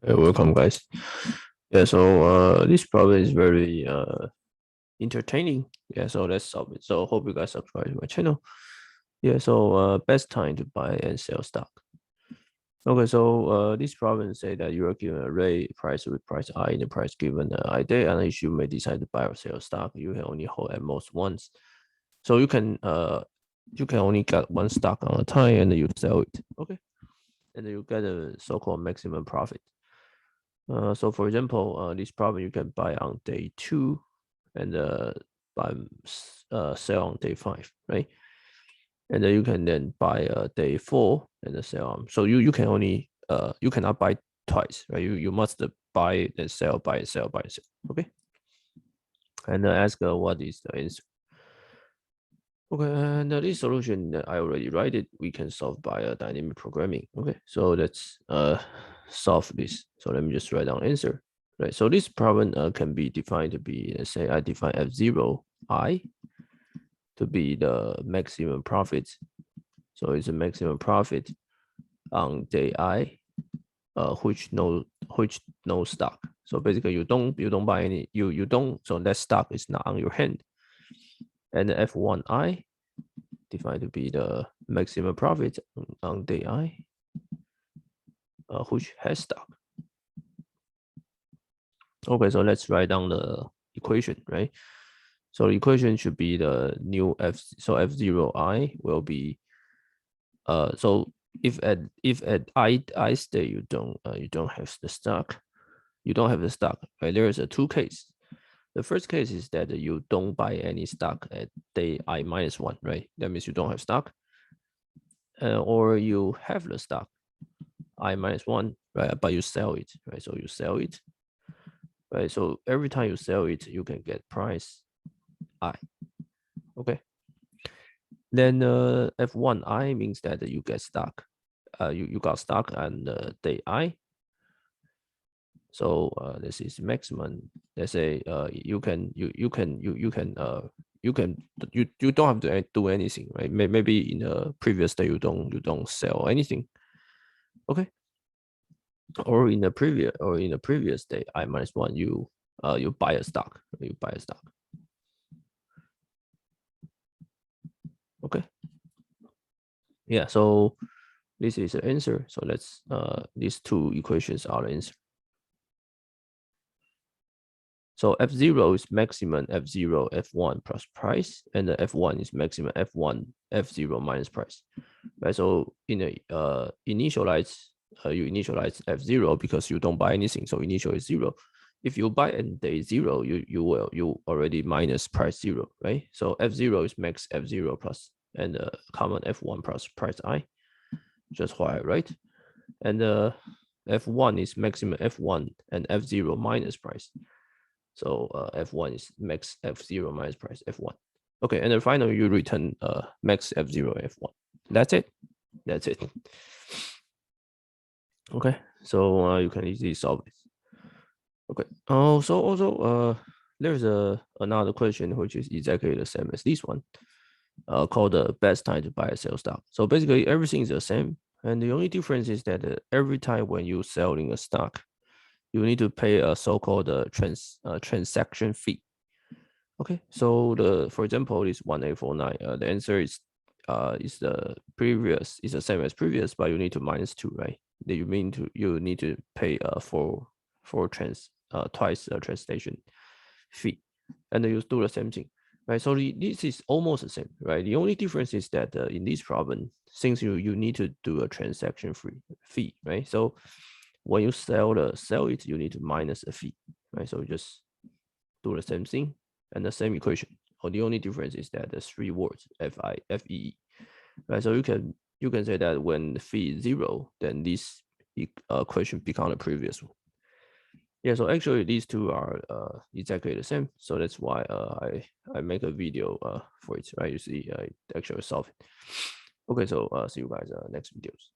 Welcome, guys. Yeah, so this problem is very entertaining. Yeah, so let's solve it. So hope you guys subscribe to my channel. Yeah, so best time to buy and sell stock. Okay, so this problem say that you are given an array price with price I in the price given I and if you may decide to buy or sell stock, you can only hold at most once. So you can only get one stock on a time and you sell it. Okay, and then you get a so-called maximum profit. So for example, this problem you can buy on day 2 and sell on day 5, right? And then you can then buy day 4 and sell on. So you can only you cannot buy twice, right? You must buy and sell, buy and sell, buy and sell. Okay. And ask what is the answer. Okay, and this solution I already write it. We can solve by dynamic programming. Okay, so let's solve this. So let me just write down answer. Right, so this problem can be defined to be, let's say I define F0 I to be the maximum profit. So it's a maximum profit on day I, which no stock. So basically you don't buy any, you don't, so that stock is not on your hand. And the F1I defined to be the maximum profit on day I, which has stock. Okay, so let's write down the equation, right? So the equation should be the new F. So F0I will be so if at I state you don't have the stock, right? There is a two case. The first case is that you don't buy any stock at day I minus 1, right? That means you don't have stock, or you have the stock I minus 1, right? But you sell it, right? So you sell it, right? So every time you sell it, you can get price I. Okay. Then F1I means that you get stock. You got stock on day I. So this is maximum. Let's say you don't have to do anything, right? Maybe in the previous day you don't sell anything. Okay. Or in the previous day I minus 1 you buy a stock. Okay. Yeah, so this is the answer. So let's these two equations are the answer. So F0 is maximum F0 F1 plus price, and the F1 is maximum F1 F0 minus price. Right. So in a you initialize F0 because you don't buy anything, so initial is 0. If you buy at day 0, you already minus price 0, right? So F0 is max F0 plus and common F1 plus price I, just why, right? And F1 is maximum F1 and F0 minus price. So F1 is max F0 minus price F1. Okay, and then finally you return max F0 F1. That's it. Okay, so you can easily solve it. Okay. Also there's another question which is exactly the same as this one, called the best time to buy a sell stock. So basically everything is the same, and the only difference is that every time when you selling a stock, you need to pay a so-called transaction fee. Okay, so for example, this 1849, the answer is the same as previous, but you need to minus 2, right? That you need to pay twice the translation fee, and then you do the same thing, right? So this is almost the same, right? The only difference is that in this problem, since you need to do a transaction fee, right? So when you sell it, you need to minus a fee, right? So just do the same thing and the same equation. Or the only difference is that there's 3 words, FEE, right? So you can say that when the fee is 0, then this equation become the previous one. Yeah, so actually these two are exactly the same. So that's why I make a video for it, right? You see, I actually solve it. Okay, so see you guys next videos.